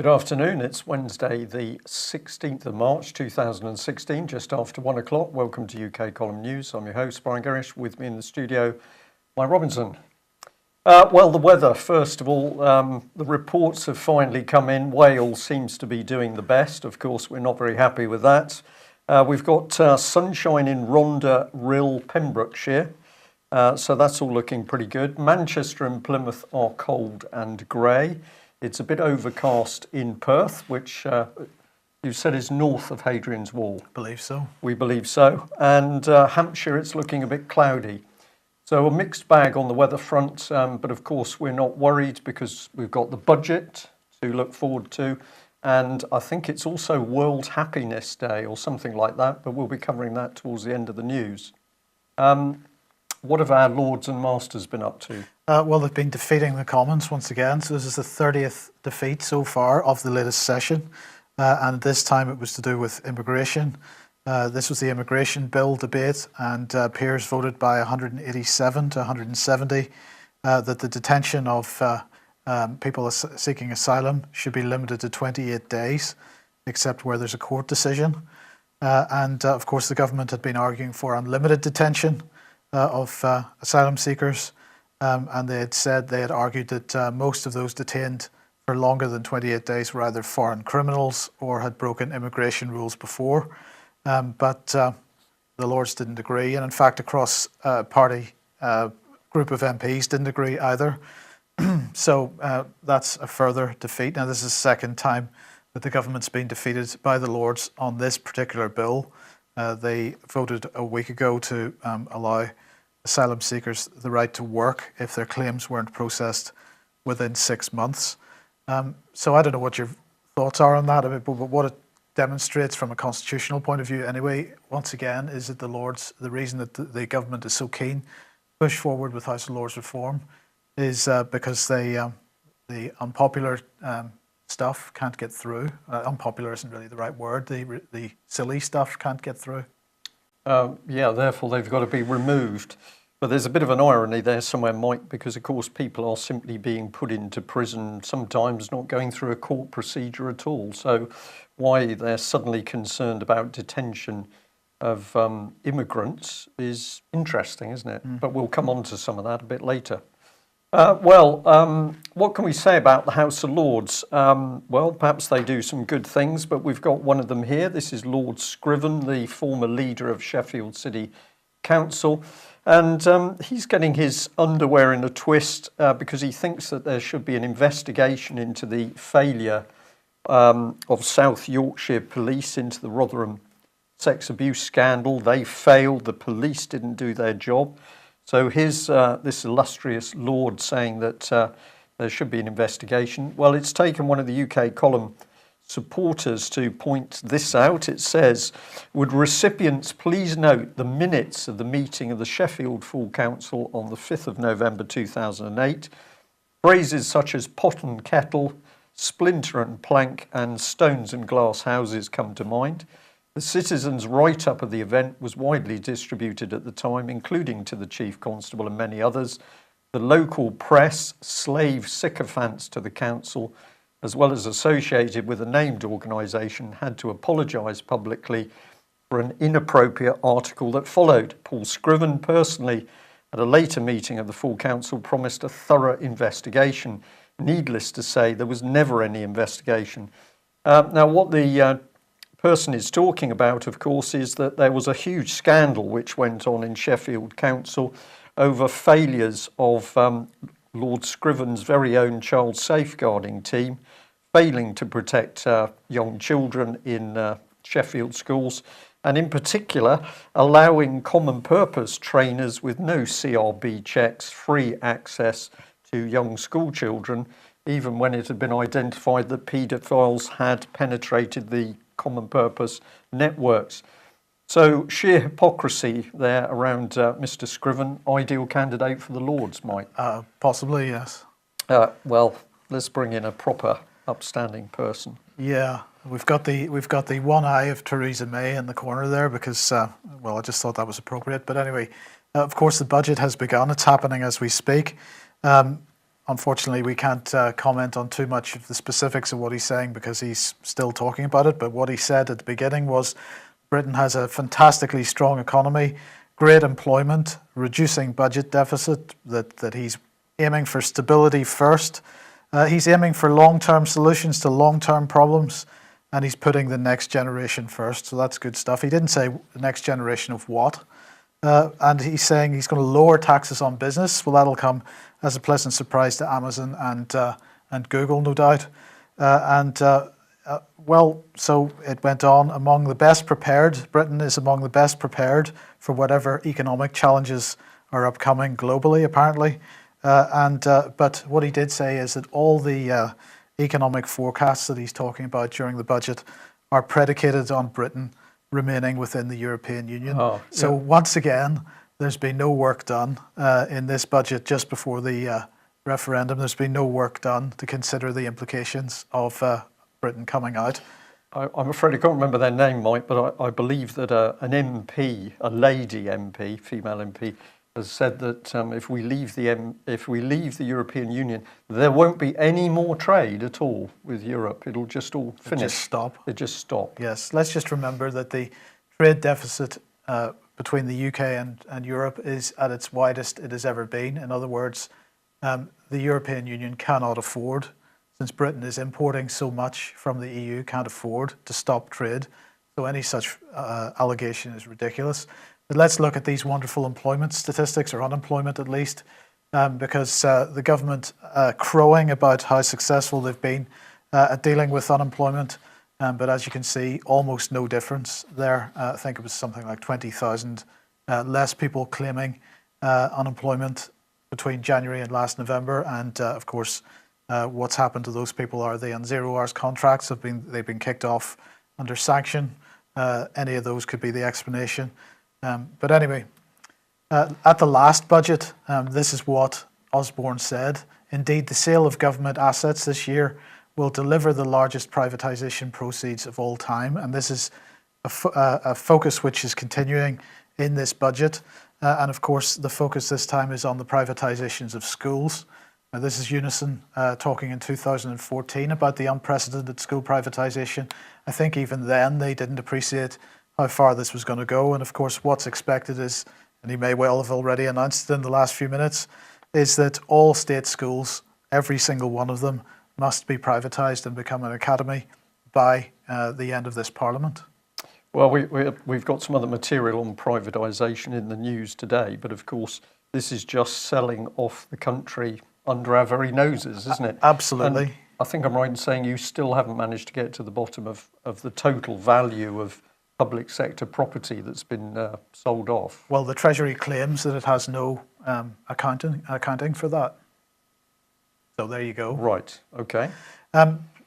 Good afternoon. It's Wednesday, the 16th of March 2016, just after 1 o'clock. Welcome to UK Column News. I'm your host, Brian Gerrish. With me in the studio, Mike Robinson. Well, the weather, first of all, the reports have finally come in. Wales seems to be doing the best. Of course, we're not very happy with that. We've got sunshine in Rhondda, Rhyl, Pembrokeshire. So that's all looking pretty good. Manchester and Plymouth are cold and grey. It's a bit overcast in Perth, which you said is north of Hadrian's Wall. Believe so. We believe so. And Hampshire, it's looking a bit cloudy. So a mixed bag on the weather front, but of course we're not worried because we've got the budget to look forward to. And I think it's also World Happiness Day or something like that, but we'll be covering that towards the end of the news. What have our lords and masters been up to? Well, they've been defeating the Commons once again. So this is the 30th defeat so far of the latest session. And this time it was to do with immigration. This was the immigration bill debate, and peers voted by 187 to 170 that the detention of people seeking asylum should be limited to 28 days, except where there's a court decision. And of course, the government had been arguing for unlimited detention of asylum seekers. And they had argued that most of those detained for longer than 28 days were either foreign criminals or had broken immigration rules before. But the Lords didn't agree. And in fact, across party group of MPs didn't agree either. So that's a further defeat. Now, this is the second time that the government's been defeated by the Lords on this particular bill. They voted a week ago to allow asylum seekers the right to work if their claims weren't processed within 6 months. So I don't know what your thoughts are on that, but what it demonstrates from a constitutional point of view anyway, once again, is that the Lords, the reason that the government is so keen to push forward with House of Lords reform is because the unpopular stuff can't get through. Unpopular isn't really the right word. The silly stuff can't get through. Therefore they've got to be removed. But there's a bit of an irony there somewhere, Mike, because of course people are simply being put into prison, sometimes not going through a court procedure at all. So why they're suddenly concerned about detention of immigrants is interesting, isn't it? But we'll come on to some of that a bit later. What can we say about the House of Lords? Well, perhaps they do some good things, but we've got one of them here. This is Lord Scriven, the former leader of Sheffield City Council. And he's getting his underwear in a twist because he thinks that there should be an investigation into the failure of South Yorkshire Police into the Rotherham sex abuse scandal. They failed. The police didn't do their job. So here's this illustrious lord saying that there should be an investigation. Well, it's taken one of the UK column supporters to point this out. It says, would recipients please note the minutes of the meeting of the Sheffield Full Council on the 5th of November 2008. Phrases such as pot and kettle, splinter and plank, and stones and glass houses come to mind. The citizens' write-up of the event was widely distributed at the time, including to the Chief Constable and many others. The local press, slave sycophants to the council, as well as associated with a named organisation, had to apologise publicly for an inappropriate article that followed. Paul Scriven personally, at a later meeting of the full council, promised a thorough investigation. Needless to say, there was never any investigation. Now, what the person is talking about, of course, is that there was a huge scandal which went on in Sheffield Council over failures of Lord Scriven's very own child safeguarding team, failing to protect young children in Sheffield schools, and in particular allowing common purpose trainers with no CRB checks free access to young school children, even when it had been identified that paedophiles had penetrated the common purpose networks. So sheer hypocrisy there around Mr. Scriven, ideal candidate for the Lords, Mike. Possibly, yes. Well, let's bring in a proper upstanding person. Yeah, we've got the one eye of Theresa May in the corner there because, I just thought that was appropriate. But anyway, of course, the budget has begun. It's happening as we speak. unfortunately, we can't comment on too much of the specifics of what he's saying because he's still talking about it. But what he said at the beginning was Britain has a fantastically strong economy, great employment, reducing budget deficit, that he's aiming for stability first. He's aiming for long-term solutions to long-term problems, and he's putting the next generation first. So that's good stuff. He didn't say the next generation of what. And he's saying he's going to lower taxes on business. Well, that'll come as a pleasant surprise to Amazon and Google, no doubt. So it went on. Among the best prepared, Britain is among the best prepared for whatever economic challenges are upcoming globally, apparently. But what he did say is that all the economic forecasts that he's talking about during the budget are predicated on Britain remaining within the European Union. So once again, there's been no work done in this budget just before the referendum. There's been no work done to consider the implications of Britain coming out. I'm afraid I can't remember their name, Mike, but I believe that an MP, a lady MP, female MP, has said that if we leave the European Union, there won't be any more trade at all with Europe. It'll just all finish. Just stop. It just stop. Yes. Let's just remember that the trade deficit between the UK and Europe is at its widest it has ever been. In other words, the European Union cannot afford, since Britain is importing so much from the EU, can't afford to stop trade. So any such allegation is ridiculous. But let's look at these wonderful employment statistics, or unemployment at least, because the government crowing about how successful they've been at dealing with unemployment. But as you can see, almost no difference there. I think it was something like 20,000 less people claiming unemployment between January and last November. And of course, what's happened to those people? Are they on 0 hours contracts? They've been kicked off under sanction. Any of those could be the explanation. But anyway, at the last budget, this is what Osborne said. Indeed, the sale of government assets this year will deliver the largest privatisation proceeds of all time. And this is a focus which is continuing in this budget. And of course, the focus this time is on the privatisations of schools. Now, this is Unison talking in 2014 about the unprecedented school privatisation. I think even then they didn't appreciate how far this was going to go. And of course, what's expected is, and he may well have already announced it in the last few minutes, is that all state schools, every single one of them, must be privatised and become an academy by the end of this Parliament. Well, we've got some other material on privatisation in the news today, but of course, this is just selling off the country under our very noses, isn't it? Absolutely. And I think I'm right in saying you still haven't managed to get to the bottom of the total value of public sector property that's been sold off. Well, the Treasury claims that it has no accounting for that. So there you go. Right, okay.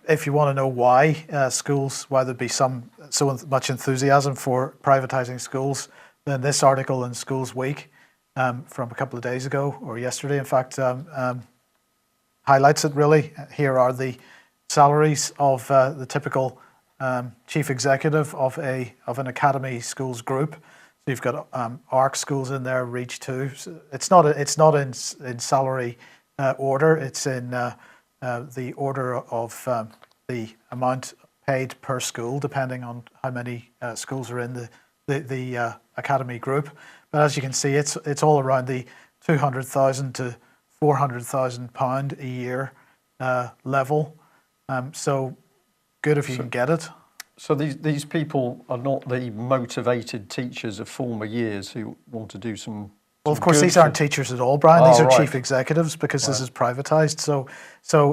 If you want to know why schools, why there'd be so much enthusiasm for privatising schools, then this article in Schools Week from a couple of days ago, or yesterday in fact, highlights it really. Here are the salaries of the typical chief executive of an academy schools group. So you've got ARC schools in there, Reach 2. So it's not in salary order. It's in the order of the amount paid per school, depending on how many schools are in the academy group. But as you can see, it's all around the £200,000 to £400,000 a year level. So good if you can get it. So these people are not the motivated teachers of former years who want to do some. Well, of course, these aren't teachers at all, Brian. These are right. chief executives because this is privatised.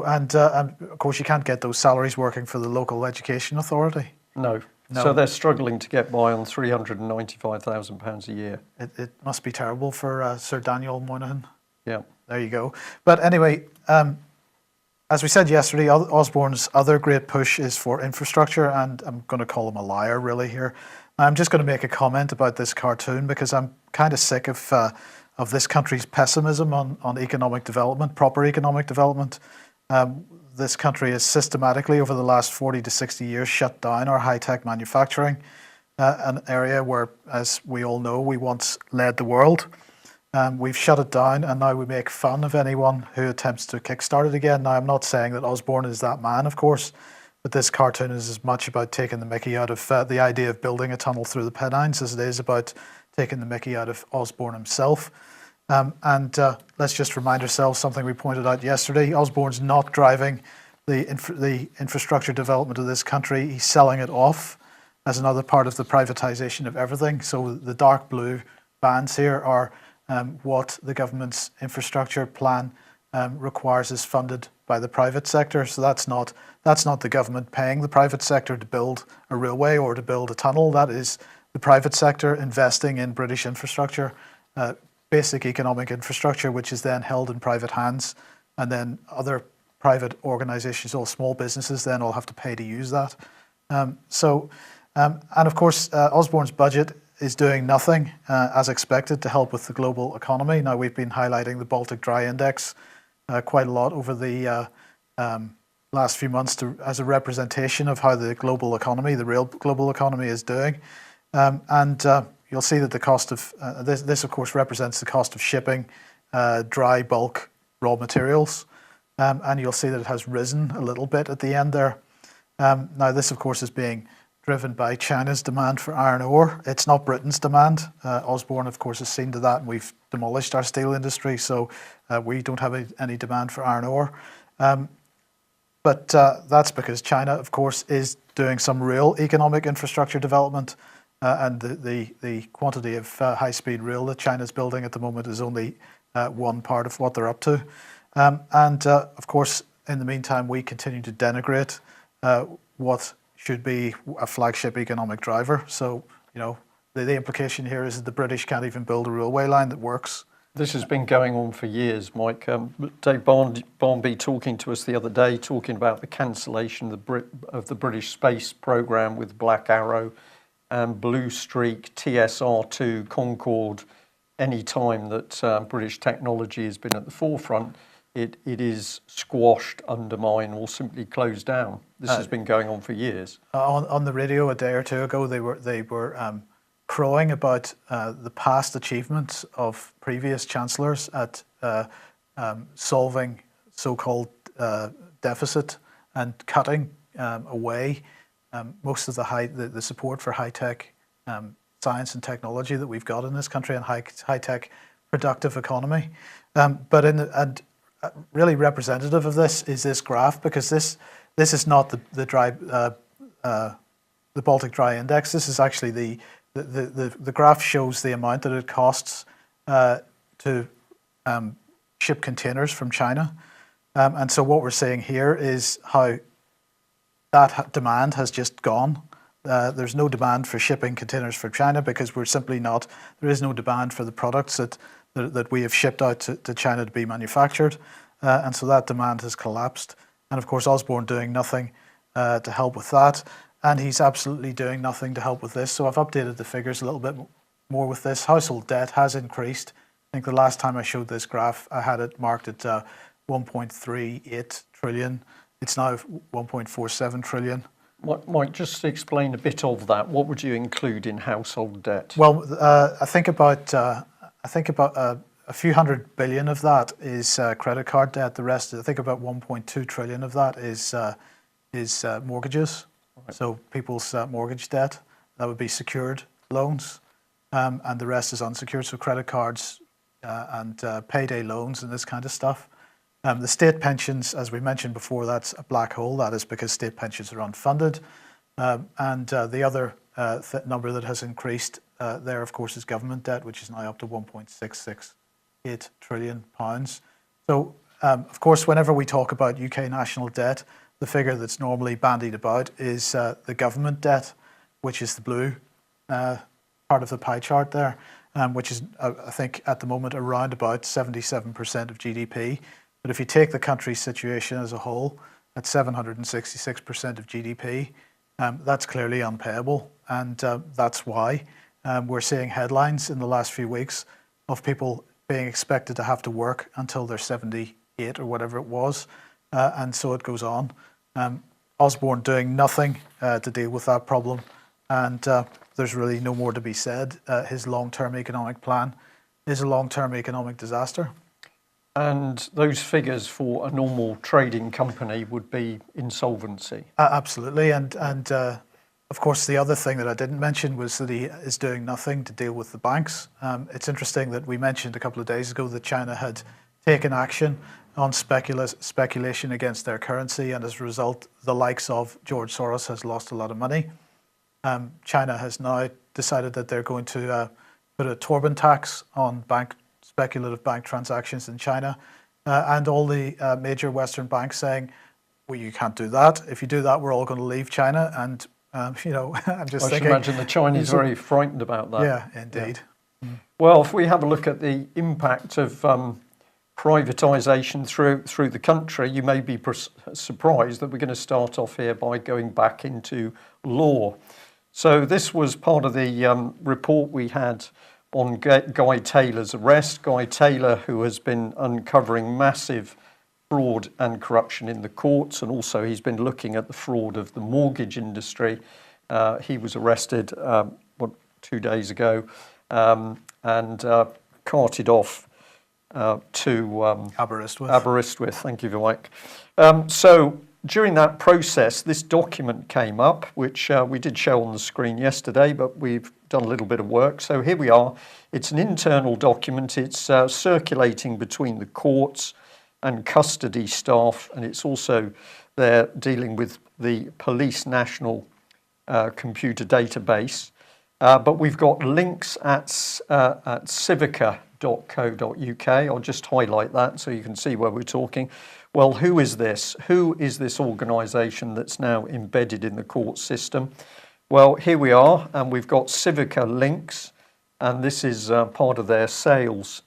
And of course, you can't get those salaries working for the local education authority. No. So they're struggling to get by on £395,000 a year. It must be terrible for Sir Daniel Moynihan. Yeah. There you go. But anyway, as we said yesterday, Osborne's other great push is for infrastructure, and I'm going to call him a liar really here. I'm just going to make a comment about this cartoon because I'm kind of sick of this country's pessimism on economic development, proper economic development. This country has systematically, over the last 40 to 60 years, shut down our high-tech manufacturing, an area where, as we all know, we once led the world. We've shut it down, and now we make fun of anyone who attempts to kickstart it again. Now, I'm not saying that Osborne is that man, of course, but this cartoon is as much about taking the mickey out of the idea of building a tunnel through the Pennines as it is about taking the mickey out of Osborne himself. Let's just remind ourselves something we pointed out yesterday. Osborne's not driving the infrastructure development of this country. He's selling it off as another part of the privatisation of everything. So the dark blue bands here are what the government's infrastructure plan requires is funded by the private sector. So that's not the government paying the private sector to build a railway or to build a tunnel. That is the private sector investing in British infrastructure, basic economic infrastructure, which is then held in private hands, and then other private organisations or small businesses then all have to pay to use that. And of course, Osborne's budget is doing nothing, as expected, to help with the global economy. Now, we've been highlighting the Baltic Dry Index quite a lot over the last few months as a representation of how the global economy, the real global economy, is doing. You'll see that the cost of this, of course, represents the cost of shipping dry bulk raw materials, and you'll see that it has risen a little bit at the end there. Now, this, of course, is being driven by China's demand for iron ore. It's not Britain's demand. Osborne, of course, has seen to that, and we've demolished our steel industry, so we don't have any demand for iron ore. But that's because China, of course, is doing some real economic infrastructure development, and the quantity of high-speed rail that China's building at the moment is only one part of what they're up to. Of course, in the meantime, we continue to denigrate what should be a flagship economic driver. So, the implication here is that the British can't even build a railway line that works. This has been going on for years, Mike. Dave Barnby talking to us the other day, talking about the cancellation of the British space programme with Black Arrow and Blue Streak, TSR2, Concorde. Any time that British technology has been at the forefront, it is squashed, undermined, or simply closed down. This has been going on for years. On the radio a day or two ago, they were crowing about the past achievements of previous chancellors at solving so-called deficit and cutting away most of the support for high-tech science and technology that we've got in this country and high-tech productive economy. But really representative of this is this graph, because this is not the Baltic Dry Index. This is actually the graph shows the amount that it costs to ship containers from China. And so what we're seeing here is how that demand has just gone. There's no demand for shipping containers from China because there is no demand for the products that we have shipped out to China to be manufactured. And so that demand has collapsed. And of course, Osborne doing nothing to help with that. And he's absolutely doing nothing to help with this. So I've updated the figures a little bit more with this. Household debt has increased. I think the last time I showed this graph, I had it marked at 1.38 trillion. It's now 1.47 trillion. Mike, just to explain a bit of that, what would you include in household debt? Well, I think about a few hundred billion of that is credit card debt. The rest, I think about 1.2 trillion of that is mortgages. Right. So people's mortgage debt, that would be secured loans, and the rest is unsecured, so credit cards and payday loans and this kind of stuff. The state pensions, as we mentioned before, that's a black hole. That is because state pensions are unfunded. And the other number that has increased there, of course, is government debt, which is now up to £1.668 trillion. So, of course, whenever we talk about UK national debt, the figure that's normally bandied about is the government debt, which is the blue part of the pie chart there, which is, I think, at the moment around about 77% of GDP. But if you take the country's situation as a whole, at 766% of GDP, that's clearly unpayable. And that's why we're seeing headlines in the last few weeks of people being expected to have to work until they're 78 or whatever it was. And so it goes on. Osborne doing nothing to deal with that problem. And there's really no more to be said. His long-term economic plan is a long-term economic disaster. And those figures for a normal trading company would be insolvency. Absolutely, and of course the other thing that I didn't mention was that he is doing nothing to deal with the banks. It's interesting that we mentioned a couple of days ago that China had taken action on speculation against their currency, and as a result, the likes of George Soros has lost a lot of money. China has now decided that they're going to put a Tobin tax on speculative bank transactions in China, and all the major Western banks saying, well, you can't do that. If you do that, we're all going to leave China. And, I'm just thinking... I should imagine the Chinese are very frightened about that. Yeah, indeed. Yeah. Well, if we have a look at the impact of privatisation through the country, you may be surprised that we're going to start off here by going back into law. So this was part of the report we had on Guy Taylor's arrest. Guy Taylor, who has been uncovering massive fraud and corruption in the courts, and also he's been looking at the fraud of the mortgage industry. He was arrested 2 days ago and carted off to Aberystwyth. Thank you, Mike. So during that process, this document came up, which we did show on the screen yesterday, but we've done a little bit of work. So here we are. It's an internal document. It's circulating between the courts and custody staff, and it's also there dealing with the Police National Computer Database. But we've got links at civica.co.uk. I'll just highlight that so you can see where we're talking. Well, who is this? Who is this organisation that's now embedded in the court system? Well, here we are, and we've got Civica links, and this is part of their sales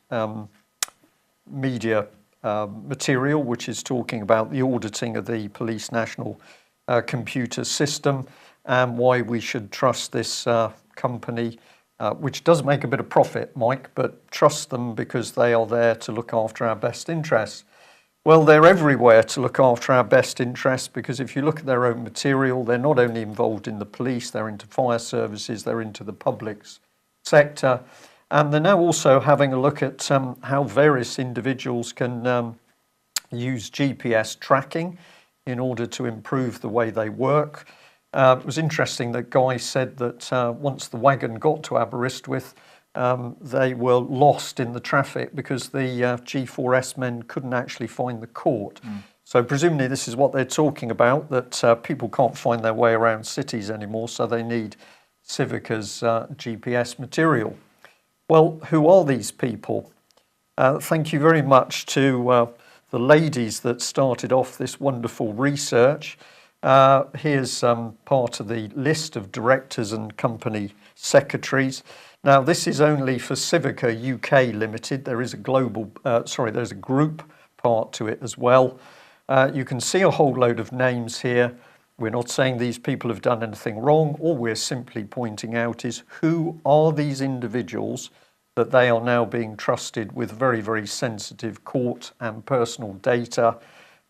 media material, which is talking about the auditing of the Police National Computer System and why we should trust this company, which does make a bit of profit, Mike, but trust them because they are there to look after our best interests. Well, they're everywhere to look after our best interests because if you look at their own material, they're not only involved in the police, they're into fire services, they're into the public sector, and they're now also having a look at how various individuals can use GPS tracking in order to improve the way they work. It was interesting that Guy said that once the wagon got to Aberystwyth, they were lost in the traffic because the G4S men couldn't actually find the court. So presumably this is what they're talking about, that people can't find their way around cities anymore, so they need Civica's GPS material. Well, who are these people? Thank you very much to the ladies that started off this wonderful research. Here's part of the list of directors and company secretaries. Now, this is only for Civica UK Limited. There is a there's a group part to it as well. You can see a whole load of names here. We're not saying these people have done anything wrong. All we're simply pointing out is who are these individuals that they are now being trusted with very, very sensitive court and personal data.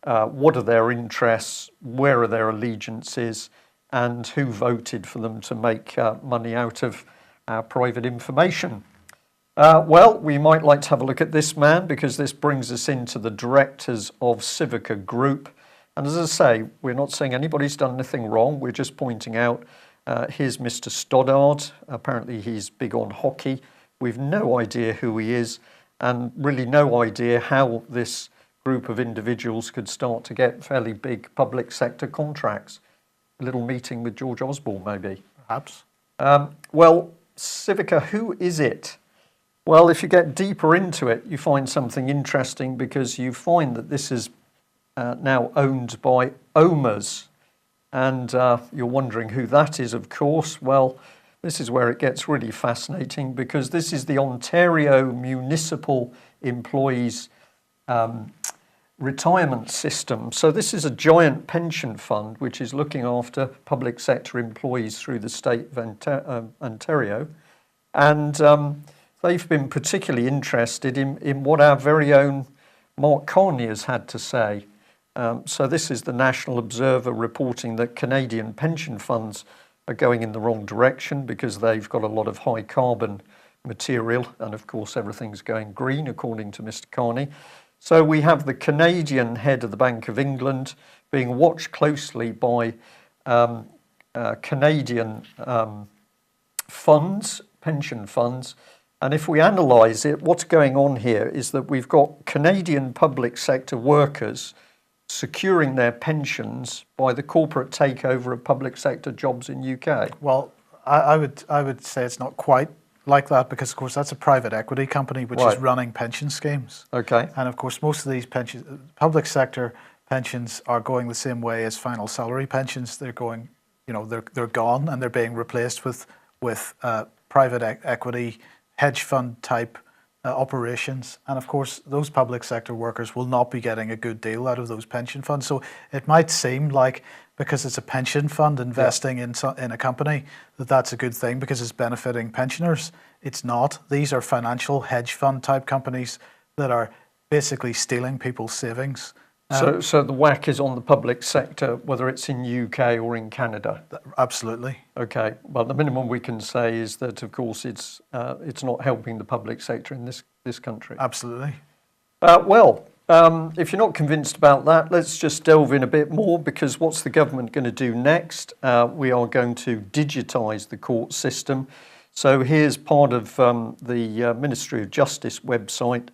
What are their interests? Where are their allegiances? And who voted for them to make money out of our private information? Well, we might like to have a look at this man because this brings us into the directors of Civica Group. And as I say, we're not saying anybody's done anything wrong. We're just pointing out, here's Mr. Stoddard. Apparently he's big on hockey. We've no idea who he is and really no idea how this group of individuals could start to get fairly big public sector contracts. A little meeting with George Osborne, maybe. Perhaps. Well, Civica, who is it? Well, if you get deeper into it, you find something interesting because you find that this is now owned by OMERS. And you're wondering who that is, of course. Well, this is where it gets really fascinating because this is the Ontario Municipal Employees Retirement System. So this is a giant pension fund which is looking after public sector employees through the state of Ontario. And they've been particularly interested in what our very own Mark Carney has had to say. So this is the National Observer reporting that Canadian pension funds are going in the wrong direction because they've got a lot of high carbon material, and of course everything's going green according to Mr. Carney. So we have the Canadian head of the Bank of England being watched closely by Canadian funds, pension funds. And if we analyse it, what's going on here is that we've got Canadian public sector workers securing their pensions by the corporate takeover of public sector jobs in UK. Well, I would say it's not quite like that, because of course that's a private equity company which is running pension schemes. Okay. And of course most of these pensions, public sector pensions, are going the same way as final salary pensions. They're going, they're gone, and they're being replaced with private equity, hedge fund type operations. And of course those public sector workers will not be getting a good deal out of those pension funds. So it might seem like, because it's a pension fund investing in a company, that's a good thing because it's benefiting pensioners. It's not. These are financial hedge fund type companies that are basically stealing people's savings. So the whack is on the public sector, whether it's in UK or in Canada? Absolutely. Okay. Well, the minimum we can say is that, of course, it's not helping the public sector in this country. Absolutely. If you're not convinced about that, let's just delve in a bit more, because what's the government going to do next? We are going to digitise the court system. So here's part of the Ministry of Justice website.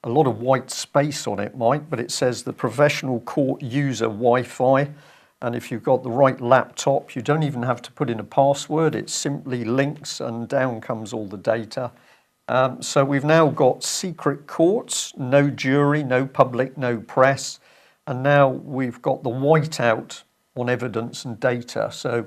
A lot of white space on it, Mike, but it says the professional court user Wi-Fi. And if you've got the right laptop, you don't even have to put in a password. It simply links and down comes all the data. So we've now got secret courts, no jury, no public, no press. And now we've got the whiteout on evidence and data. So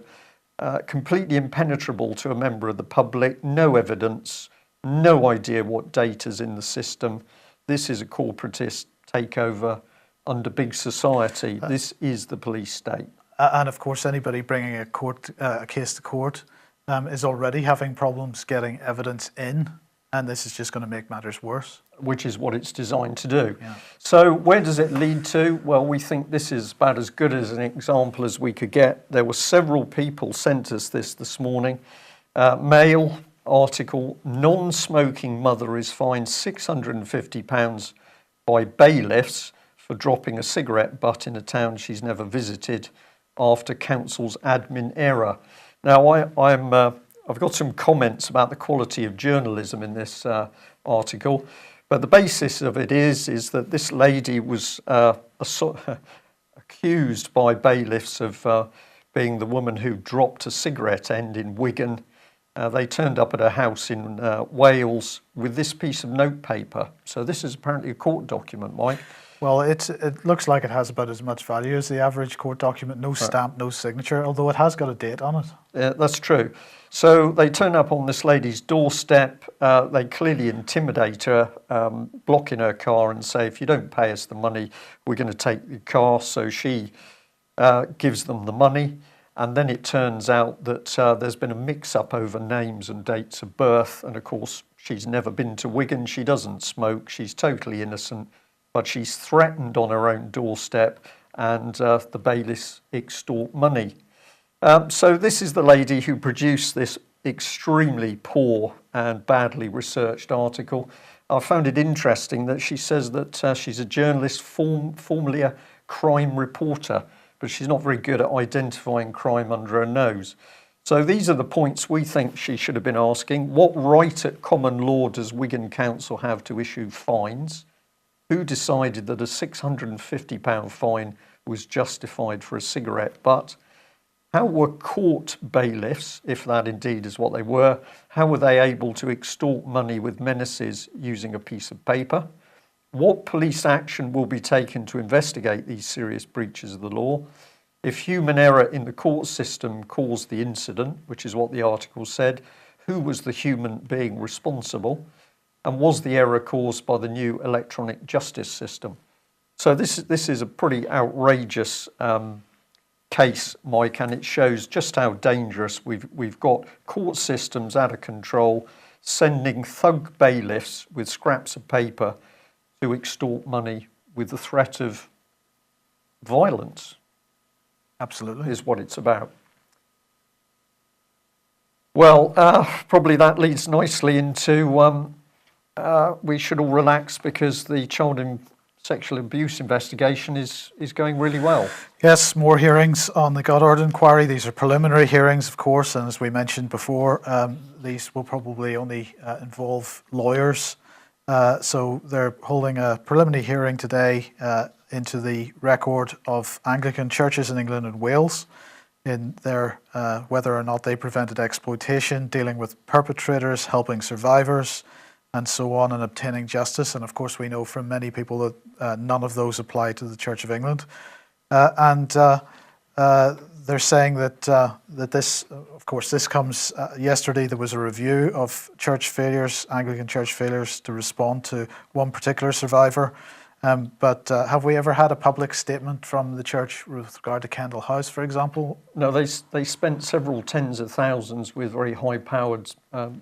completely impenetrable to a member of the public, no evidence, no idea what data's in the system. This is a corporatist takeover under big society. This is the police state. And of course, anybody bringing a case to court is already having problems getting evidence in, and this is just going to make matters worse. Which is what it's designed to do. Yeah. So where does it lead to? Well, we think this is about as good as an example as we could get. There were several people sent us this morning. Mail article, non-smoking mother is fined £650 by bailiffs for dropping a cigarette butt in a town she's never visited after council's admin error. Now, I've got some comments about the quality of journalism in this article, but the basis of it is that this lady was accused by bailiffs of being the woman who dropped a cigarette end in Wigan. They turned up at her house in Wales with this piece of notepaper. So this is apparently a court document, Mike. Well, it looks like it has about as much value as the average court document. No stamp, no signature, although it has got a date on it. Yeah, that's true. So they turn up on this lady's doorstep. They clearly intimidate her, block in her car and say, if you don't pay us the money, we're going to take the car. So she gives them the money. And then it turns out that there's been a mix-up over names and dates of birth. And of course, she's never been to Wigan. She doesn't smoke. She's totally innocent. But she's threatened on her own doorstep, and the bailiffs extort money. So this is the lady who produced this extremely poor and badly researched article. I found it interesting that she says that she's a journalist, formerly a crime reporter, but she's not very good at identifying crime under her nose. So these are the points we think she should have been asking. What right at common law does Wigan Council have to issue fines? Who decided that a £650 fine was justified for a cigarette butt? How were court bailiffs, if that indeed is what they were, how were they able to extort money with menaces using a piece of paper? What police action will be taken to investigate these serious breaches of the law? If human error in the court system caused the incident, which is what the article said, who was the human being responsible? And was the error caused by the new electronic justice system? So this is a pretty outrageous case, Mike, and it shows just how dangerous we've got court systems out of control, sending thug bailiffs with scraps of paper to extort money with the threat of violence. Absolutely. Is what it's about. Well, probably that leads nicely into we should all relax because the child and sexual abuse investigation is going really well. Yes, more hearings on the Goddard inquiry. These are preliminary hearings, of course, and as we mentioned before, these will probably only involve lawyers. So they're holding a preliminary hearing today into the record of Anglican churches in England and Wales in their whether or not they prevented exploitation, dealing with perpetrators, helping survivors, and so on, and obtaining justice. And of course, we know from many people that none of those apply to the Church of England. They're saying that that this, of course, this comes yesterday. There was a review of church failures, Anglican church failures to respond to one particular survivor. But have we ever had a public statement from the church with regard to Kendal House, for example? No, they spent several tens of thousands with very high-powered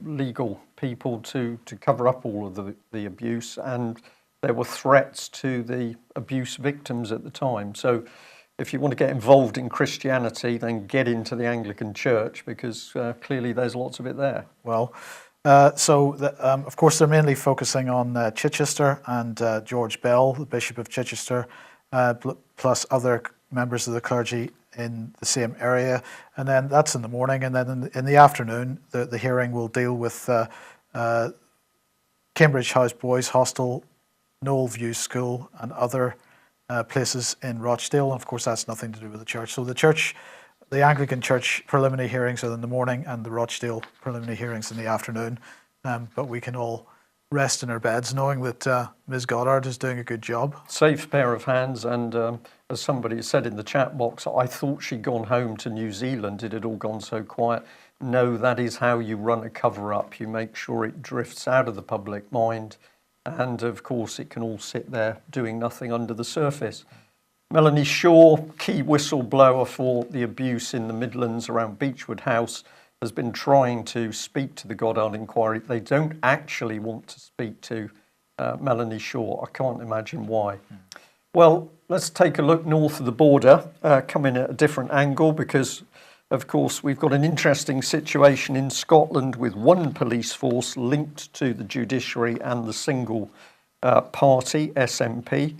legal people to cover up all of the abuse, and there were threats to the abuse victims at the time. So if you want to get involved in Christianity, then get into the Anglican Church, because clearly there's lots of it there. Well, of course, they're mainly focusing on Chichester and George Bell, the Bishop of Chichester, plus other members of the clergy in the same area. And then that's in the morning. And then in the afternoon, the hearing will deal with Cambridge House Boys Hostel, Knoll View School, and other places in Rochdale. And of course, that's nothing to do with the church. So the Anglican Church preliminary hearings are in the morning and the Rochdale preliminary hearings in the afternoon. But we can all rest in our beds knowing that Ms. Goddard is doing a good job. Safe pair of hands. And as somebody said in the chat box, I thought she'd gone home to New Zealand. It had all gone so quiet. No, that is how you run a cover-up. You make sure it drifts out of the public mind. And of course, it can all sit there doing nothing under the surface. Melanie Shaw, key whistleblower for the abuse in the Midlands around Beechwood House, has been trying to speak to the Goddard inquiry. They don't actually want to speak to Melanie Shaw. I can't imagine why. Well, let's take a look north of the border, come in at a different angle, because, of course, we've got an interesting situation in Scotland with one police force linked to the judiciary and the single party, SNP.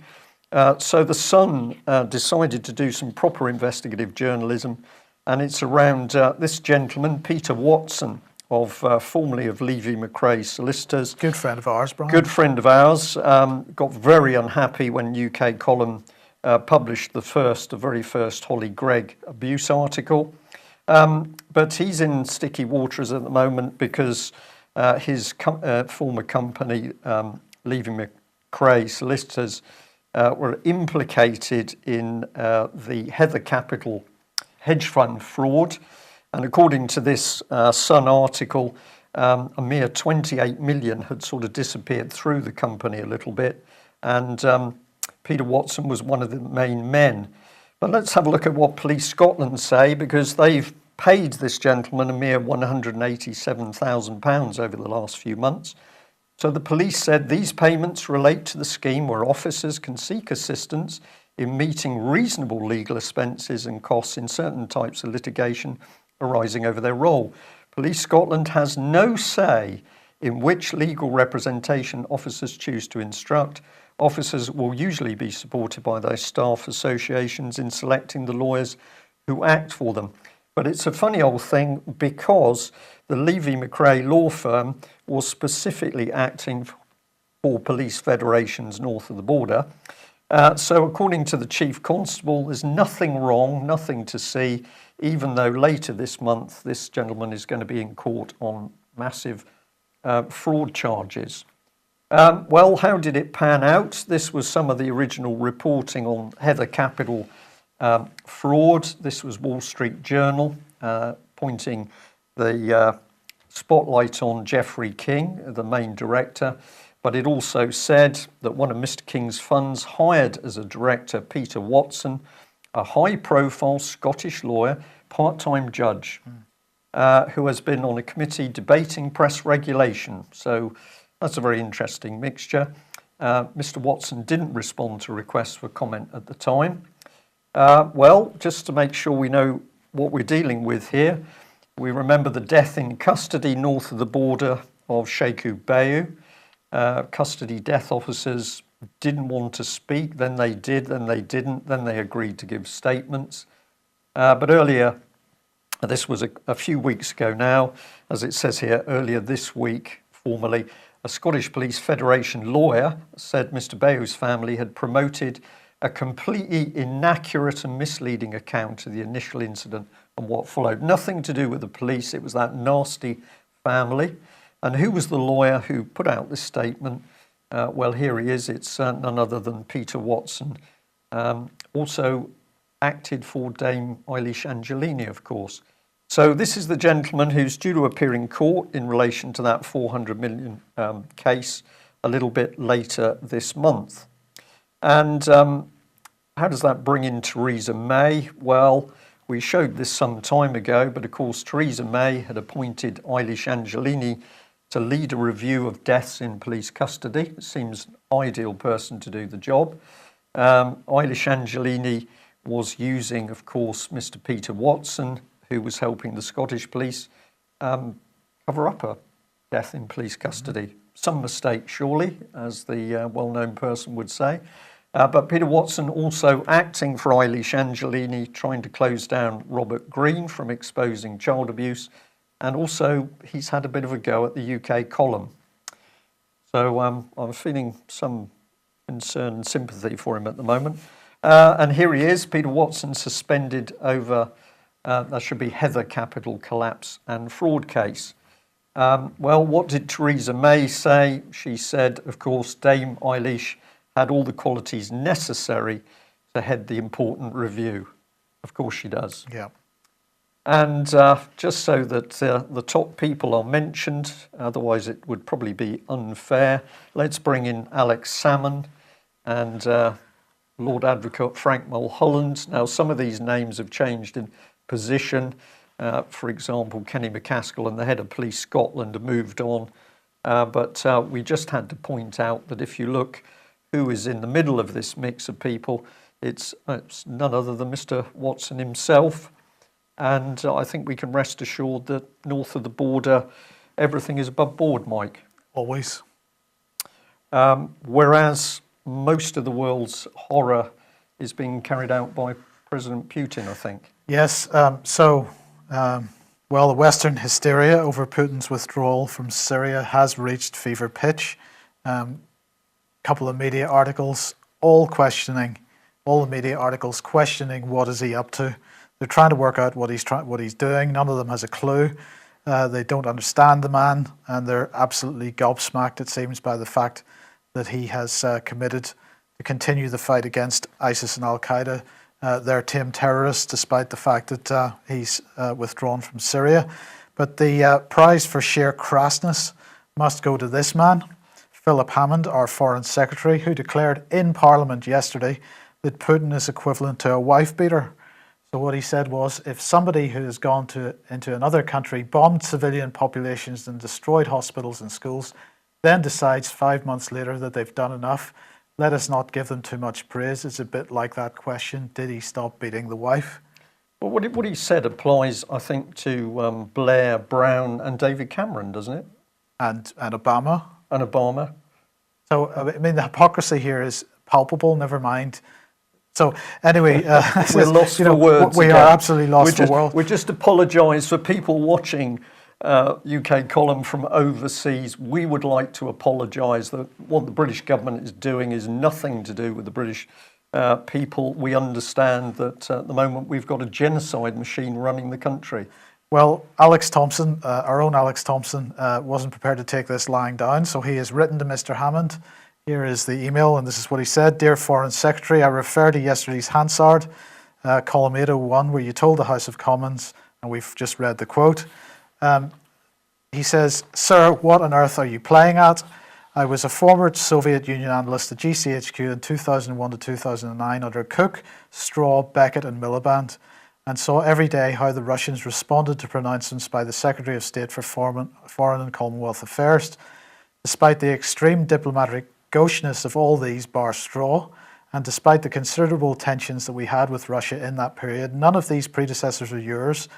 So the Sun decided to do some proper investigative journalism, and it's around this gentleman, Peter Watson, formerly of Levy-McRae Solicitors. Good friend of ours, Brian. Good friend of ours. Got very unhappy when UK Column published the very first Holly Gregg abuse article. But he's in sticky waters at the moment because his former company, Levy-McRae Solicitors, were implicated in the Heather Capital hedge fund fraud. And according to this Sun article, a mere 28 million had sort of disappeared through the company a little bit. And Peter Watson was one of the main men. But let's have a look at what Police Scotland say, because they've paid this gentleman a mere £187,000 over the last few months. So the police said these payments relate to the scheme where officers can seek assistance in meeting reasonable legal expenses and costs in certain types of litigation arising over their role. Police Scotland has no say in which legal representation officers choose to instruct. Officers will usually be supported by their staff associations in selecting the lawyers who act for them. But it's a funny old thing because the Levy-McRae law firm was specifically acting for police federations north of the border. So according to the Chief Constable, there's nothing wrong, nothing to see, even though later this month this gentleman is going to be in court on massive fraud charges. Well, how did it pan out? This was some of the original reporting on Heather Capital fraud. This was Wall Street Journal pointing the spotlight on Geoffrey King, the main director, but it also said that one of Mr. King's funds hired as a director Peter Watson, a high-profile Scottish lawyer, part-time judge, who has been on a committee debating press regulation. So that's a very interesting mixture. Mr. Watson didn't respond to requests for comment at the time. Well, just to make sure we know what we're dealing with here, We remember the death in custody north of the border of Sheku Bayu. Custody death officers didn't want to speak, then they did, then they didn't, then they agreed to give statements. But earlier, this was a few weeks ago now, as it says here, earlier this week, formally, a Scottish Police Federation lawyer said Mr. Bayou's family had promoted a completely inaccurate and misleading account of the initial incident and what followed. Nothing to do with the police, it was that nasty family. And who was the lawyer who put out this statement? Well, here he is. It's none other than Peter Watson. Also acted for Dame Eilish Angelini, of course. So this is the gentleman who's due to appear in court in relation to that 400 million case a little bit later this month. And how does that bring in Theresa May? Well, we showed this some time ago, but of course Theresa May had appointed Eilish Angelini to lead a review of deaths in police custody. It seems an ideal person to do the job. Eilish Angelini was using, of course, Mr. Peter Watson, who was helping the Scottish police cover up a death in police custody. Some mistake, surely, as the well-known person would say. But Peter Watson also acting for Eilish Angelini, trying to close down Robert Greene from exposing child abuse. And also, he's had a bit of a go at the UK column. So I'm feeling some concern and sympathy for him at the moment. And here he is, Peter Watson, suspended over, that should be Heather Capital collapse and fraud case. Well, what did Theresa May say? She said, of course, Dame Eilish had all the qualities necessary to head the important review. Of course she does. Yeah. And just so that the top people are mentioned, otherwise it would probably be unfair, let's bring in Alex Salmond and Lord Advocate Frank Mulholland. Now, some of these names have changed in position. For example, Kenny McCaskill and the head of Police Scotland have moved on. But we just had to point out that if you look who is in the middle of this mix of people, it's none other than Mr. Watson himself. And I think we can rest assured that north of the border, everything is above board, Mike. Always. Whereas most of the world's horror is being carried out by President Putin, I think. Yes. Well, the Western hysteria over Putin's withdrawal from Syria has reached fever pitch. Couple of media articles, all the media articles questioning what is he up to. They're trying to work out what he's doing. None of them has a clue. They don't understand the man, and they're absolutely gobsmacked, it seems, by the fact that he has committed to continue the fight against ISIS and Al-Qaeda. They're tame terrorists, despite the fact that he's withdrawn from Syria. But the prize for sheer crassness must go to this man, Philip Hammond, our Foreign Secretary, who declared in Parliament yesterday that Putin is equivalent to a wife-beater. So what he said was, if somebody who has gone into another country, bombed civilian populations and destroyed hospitals and schools, then decides 5 months later that they've done enough, let us not give them too much praise. It's a bit like that question, did he stop beating the wife? Well, what he said applies, I think, to Blair, Brown and David Cameron, doesn't it? And Obama. And Obama. So, I mean, the hypocrisy here is palpable, never mind. So, anyway, we're lost for words. We are absolutely lost for words. We just apologise for people watching UK column from overseas. We would like to apologise that what the British government is doing is nothing to do with the British people. We understand that at the moment we've got a genocide machine running the country. Well, Alex Thompson, our own Alex Thompson, wasn't prepared to take this lying down, so he has written to Mr. Hammond. Here is the email, and this is what he said. Dear Foreign Secretary, I refer to yesterday's Hansard, column 801, where you told the House of Commons, and we've just read the quote. He says, Sir, what on earth are you playing at? I was a former Soviet Union analyst at GCHQ in 2001 to 2009 under Cook, Straw, Beckett and Miliband, and saw every day how the Russians responded to pronouncements by the Secretary of State for Foreign and Commonwealth Affairs. Despite the extreme diplomatic gaucheness of all these bar Straw, and despite the considerable tensions that we had with Russia in that period, none of these predecessors of yours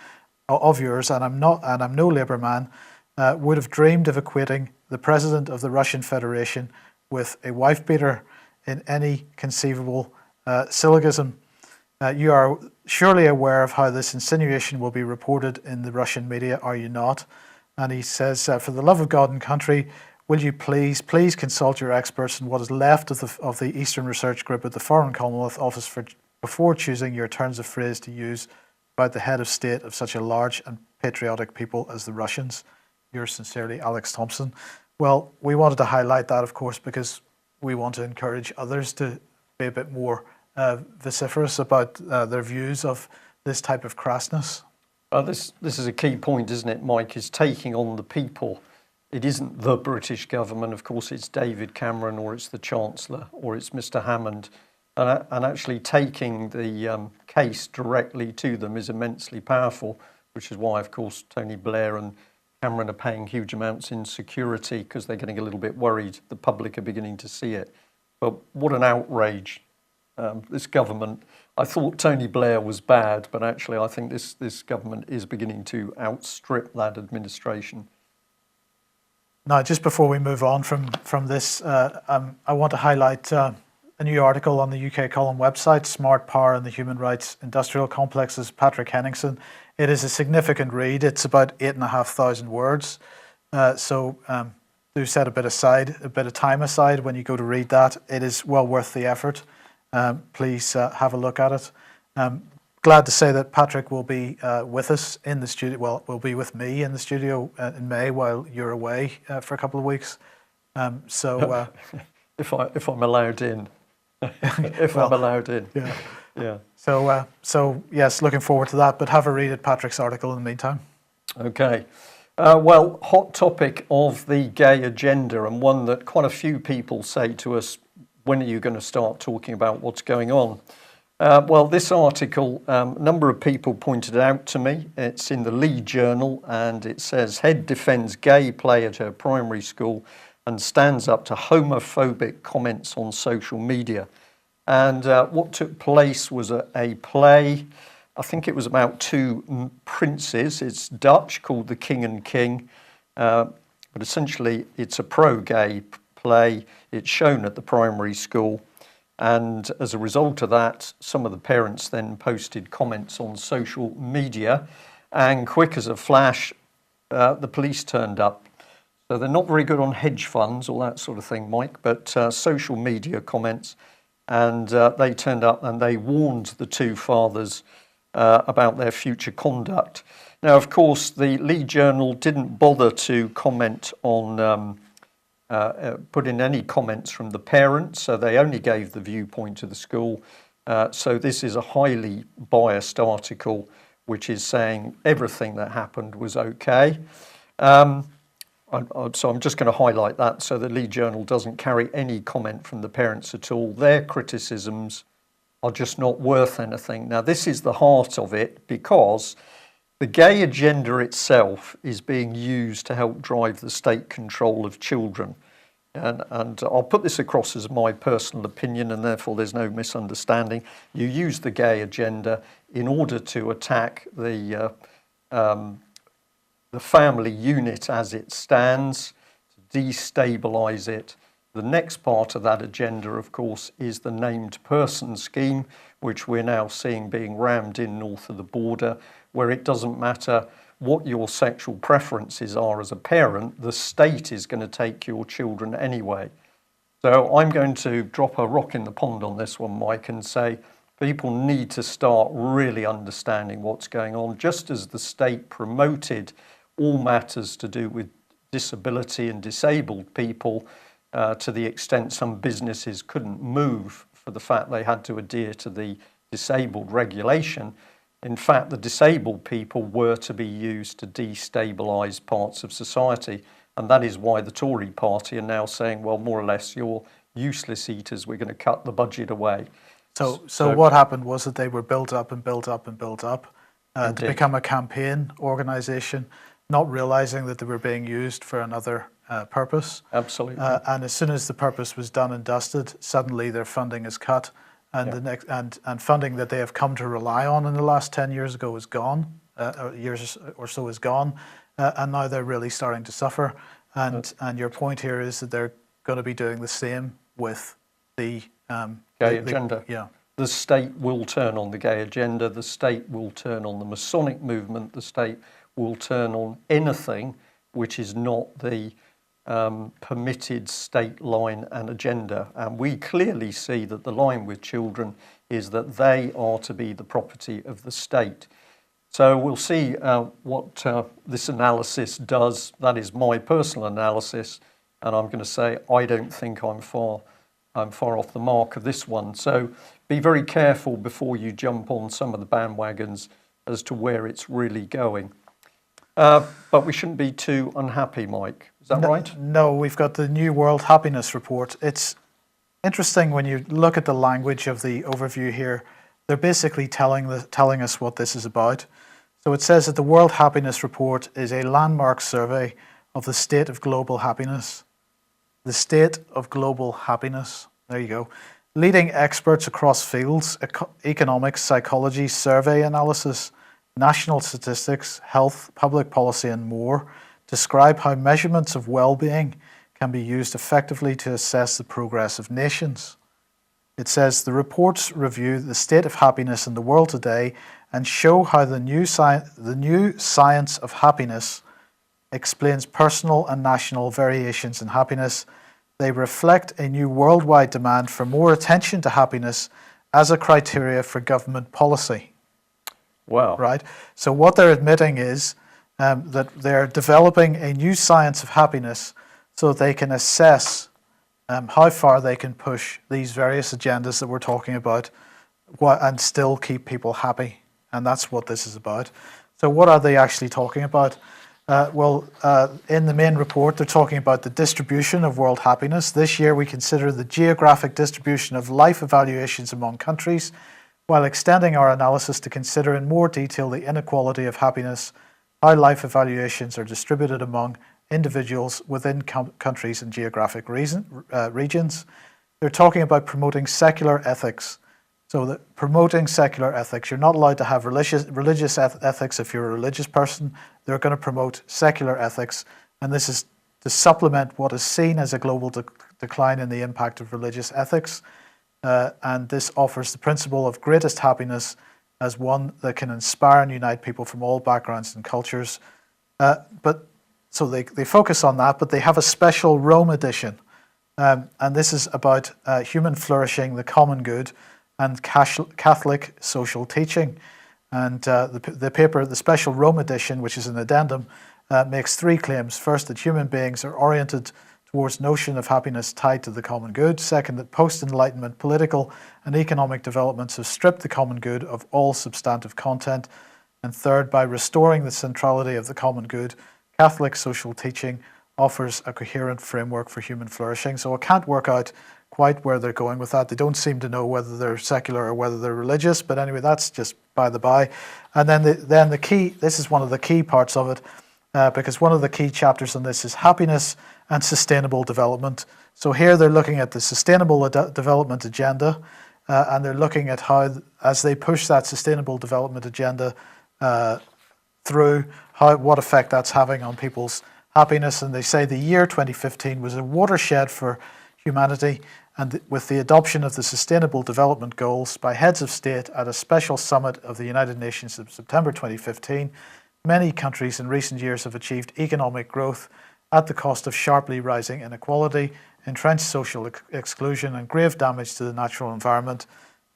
of yours, and I'm no Labour man, would have dreamed of equating the president of the Russian Federation with a wife beater in any conceivable syllogism. You are surely aware of how this insinuation will be reported in the Russian media, are you not? And he says, for the love of God and country, will you please consult your experts in what is left of the Eastern Research Group at the Foreign Commonwealth Office before choosing your turns of phrase to use about the head of state of such a large and patriotic people as the Russians. Yours sincerely, Alex Thompson. Well, we wanted to highlight that, of course, because we want to encourage others to be a bit more vociferous about their views of this type of crassness. This is a key point, isn't it, Mike, is taking on the people. It isn't the British government. Of course, it's David Cameron, or it's the Chancellor, or it's Mr. Hammond. And actually taking the case directly to them is immensely powerful, which is why, of course, Tony Blair and Cameron are paying huge amounts in security because they're getting a little bit worried. The public are beginning to see it. But what an outrage. This government, I thought Tony Blair was bad, but actually I think this government is beginning to outstrip that administration. Now, just before we move on from this, I want to highlight a new article on the UK Column website, Smart Power and the Human Rights Industrial Complexes, Patrick Henningsen. It is a significant read. It's about 8,500 words. So do set a bit of time aside when you go to read that. It is well worth the effort. Please have a look at it. Glad to say that Patrick will be with us in the studio. Well, will be with me in the studio in May while you're away for a couple of weeks. If I'm allowed in. I'm allowed in. Yeah. So yes, looking forward to that. But have a read at Patrick's article in the meantime. Okay. Well, hot topic of the gay agenda, and one that quite a few people say to us, when are you going to start talking about what's going on? Well, this article, a number of people pointed out to me. It's in the Lead Journal, and it says, Head defends gay play at her primary school and stands up to homophobic comments on social media. And what took place was a play. I think it was about two princes. It's Dutch, called The King and King. But essentially, it's a pro-gay play. It's shown at the primary school. And as a result of that, some of the parents then posted comments on social media. And quick as a flash, the police turned up. So they're not very good on hedge funds, all that sort of thing, Mike, but social media comments. And they turned up and they warned the two fathers about their future conduct. Now, of course, the Lead Journal didn't bother to comment on, put in any comments from the parents, so they only gave the viewpoint of the school. So this is a highly biased article, which is saying everything that happened was okay. So I'm just going to highlight that so the Lead Journal doesn't carry any comment from the parents at all. Their criticisms are just not worth anything. Now, this is the heart of it, because the gay agenda itself is being used to help drive the state control of children. And I'll put this across as my personal opinion, and therefore there's no misunderstanding. You use the gay agenda in order to attack the family unit as it stands, to destabilise it. The next part of that agenda, of course, is the named person scheme, which we're now seeing being rammed in north of the border, where it doesn't matter what your sexual preferences are as a parent, the state is going to take your children anyway. So I'm going to drop a rock in the pond on this one, Mike, and say people need to start really understanding what's going on. Just as the state promoted all matters to do with disability and disabled people, to the extent some businesses couldn't move for the fact they had to adhere to the disabled regulation. In fact, the disabled people were to be used to destabilise parts of society. And that is why the Tory party are now saying, well, more or less, you're useless eaters, we're going to cut the budget away. So what happened was that they were built up and built up and built up to become a campaign organisation, not realising that they were being used for another purpose. Absolutely. And as soon as the purpose was done and dusted, suddenly their funding is cut, and funding that they have come to rely on in the last 10 years ago is gone. years or so is gone, and now they're really starting to suffer. And your point here is that they're going to be doing the same with the gay agenda. Yeah. The state will turn on the gay agenda. The state will turn on the Masonic movement. The state will turn on anything which is not the permitted state line and agenda. And we clearly see that the line with children is that they are to be the property of the state. So we'll see what this analysis does. That is my personal analysis, and I'm going to say I don't think I'm far off the mark of this one. So be very careful before you jump on some of the bandwagons as to where it's really going. But we shouldn't be too unhappy, Mike. Is that right? No, we've got the New World Happiness Report. It's interesting when you look at the language of the overview here. They're basically telling us what this is about. So it says that the World Happiness Report is a landmark survey of the state of global happiness. The state of global happiness. There you go. Leading experts across fields, economics, psychology, survey analysis, national statistics, health, public policy, and more, describe how measurements of well-being can be used effectively to assess the progress of nations. It says the reports review the state of happiness in the world today and show how the new science of happiness explains personal and national variations in happiness. They reflect a new worldwide demand for more attention to happiness as a criteria for government policy. Wow. Right? So what they're admitting is that they're developing a new science of happiness so that they can assess how far they can push these various agendas that we're talking about and still keep people happy. And that's what this is about. So what are they actually talking about? In the main report, they're talking about the distribution of world happiness. This year, we consider the geographic distribution of life evaluations among countries, while extending our analysis to consider in more detail the inequality of happiness, how life evaluations are distributed among individuals within countries and geographic regions. They're talking about promoting secular ethics. So that promoting secular ethics, you're not allowed to have religious ethics if you're a religious person. They're going to promote secular ethics, and this is to supplement what is seen as a global decline in the impact of religious ethics. And this offers the principle of greatest happiness as one that can inspire and unite people from all backgrounds and cultures. So they focus on that, but they have a special Rome edition. And this is about human flourishing, the common good, and Catholic social teaching. And the paper, the special Rome edition, which is an addendum, makes three claims. First, that human beings are oriented towards notion of happiness tied to the common good. Second, that post-Enlightenment political and economic developments have stripped the common good of all substantive content. And third, by restoring the centrality of the common good, Catholic social teaching offers a coherent framework for human flourishing. So I can't work out quite where they're going with that. They don't seem to know whether they're secular or whether they're religious, but anyway, that's just by the by. And then the key, this is one of the key parts of it, because one of the key chapters on this is happiness and sustainable development. So here they're looking at the sustainable development agenda, and they're looking at how, as they push that sustainable development agenda through, what effect that's having on people's happiness. And they say the year 2015 was a watershed for humanity, and with the adoption of the Sustainable Development Goals by heads of state at a special summit of the United Nations in September 2015, many countries in recent years have achieved economic growth at the cost of sharply rising inequality, entrenched social exclusion, and grave damage to the natural environment.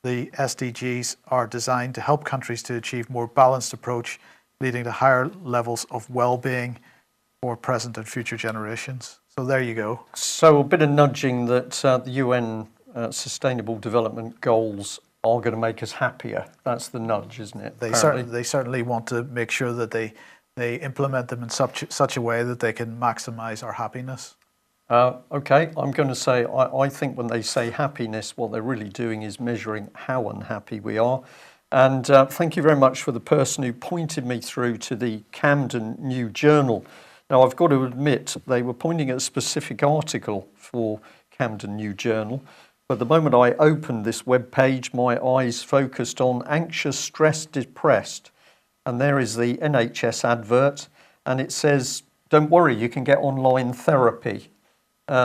The SDGs are designed to help countries to achieve more balanced approach, leading to higher levels of well-being for present and future generations. So there you go. So a bit of nudging that the UN Sustainable Development Goals are going to make us happier. That's the nudge, isn't it? They certainly want to make sure that they implement them in such a way that they can maximize our happiness. Okay, I'm going to say I think when they say happiness, what they're really doing is measuring how unhappy we are. And thank you very much for the person who pointed me through to the Camden New Journal. Now, I've got to admit, they were pointing at a specific article for Camden New Journal. But the moment I opened this web page, my eyes focused on anxious, stressed, depressed. and there is the NHS advert, and it says, don't worry, you can get online therapy.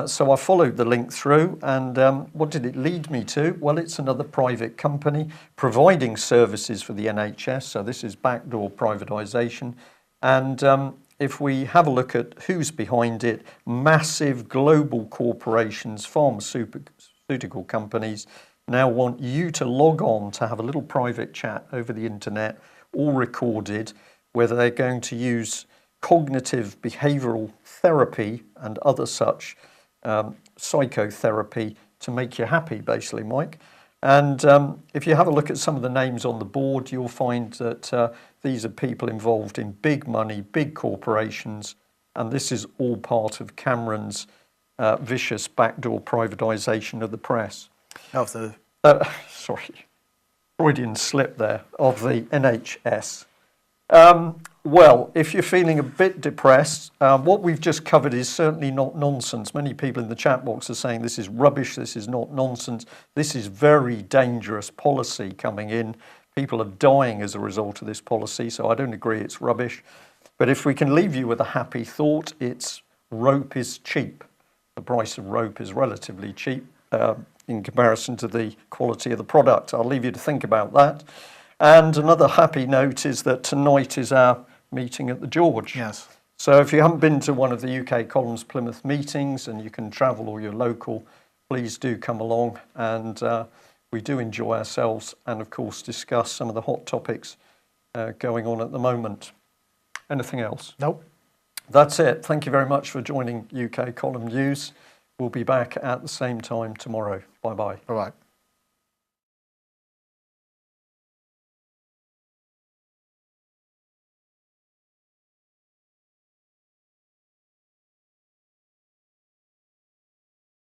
So I followed the link through, and what did it lead me to? Well, it's another private company providing services for the NHS, so this is backdoor privatisation. And if we have a look at who's behind it, massive global corporations, pharmaceutical companies now want you to log on to have a little private chat over the internet, all recorded, whether they're going to use cognitive behavioural therapy and other such psychotherapy to make you happy, basically, Mike. And if you have a look at some of the names on the board, you'll find that these are people involved in big money, big corporations, and this is all part of Cameron's vicious backdoor privatisation of the press. Of the Sorry, Freudian slip there, of the NHS. Well, if you're feeling a bit depressed, what we've just covered is certainly not nonsense. Many people in the chat box are saying this is rubbish, this is not nonsense, this is very dangerous policy coming in. People are dying as a result of this policy, so I don't agree it's rubbish. But if we can leave you with a happy thought, it's rope is cheap. The price of rope is relatively cheap in comparison to the quality of the product. I'll leave you to think about that. And another happy note is that tonight is our meeting at the George. yes. So if you haven't been to one of the UK Columns Plymouth meetings and you can travel or you're local, please do come along, and we do enjoy ourselves and of course discuss some of the hot topics going on at the moment. Anything else? Nope. That's it. Thank you very much for joining UK Column News. We'll be back at the same time tomorrow. Bye-bye. Bye-bye.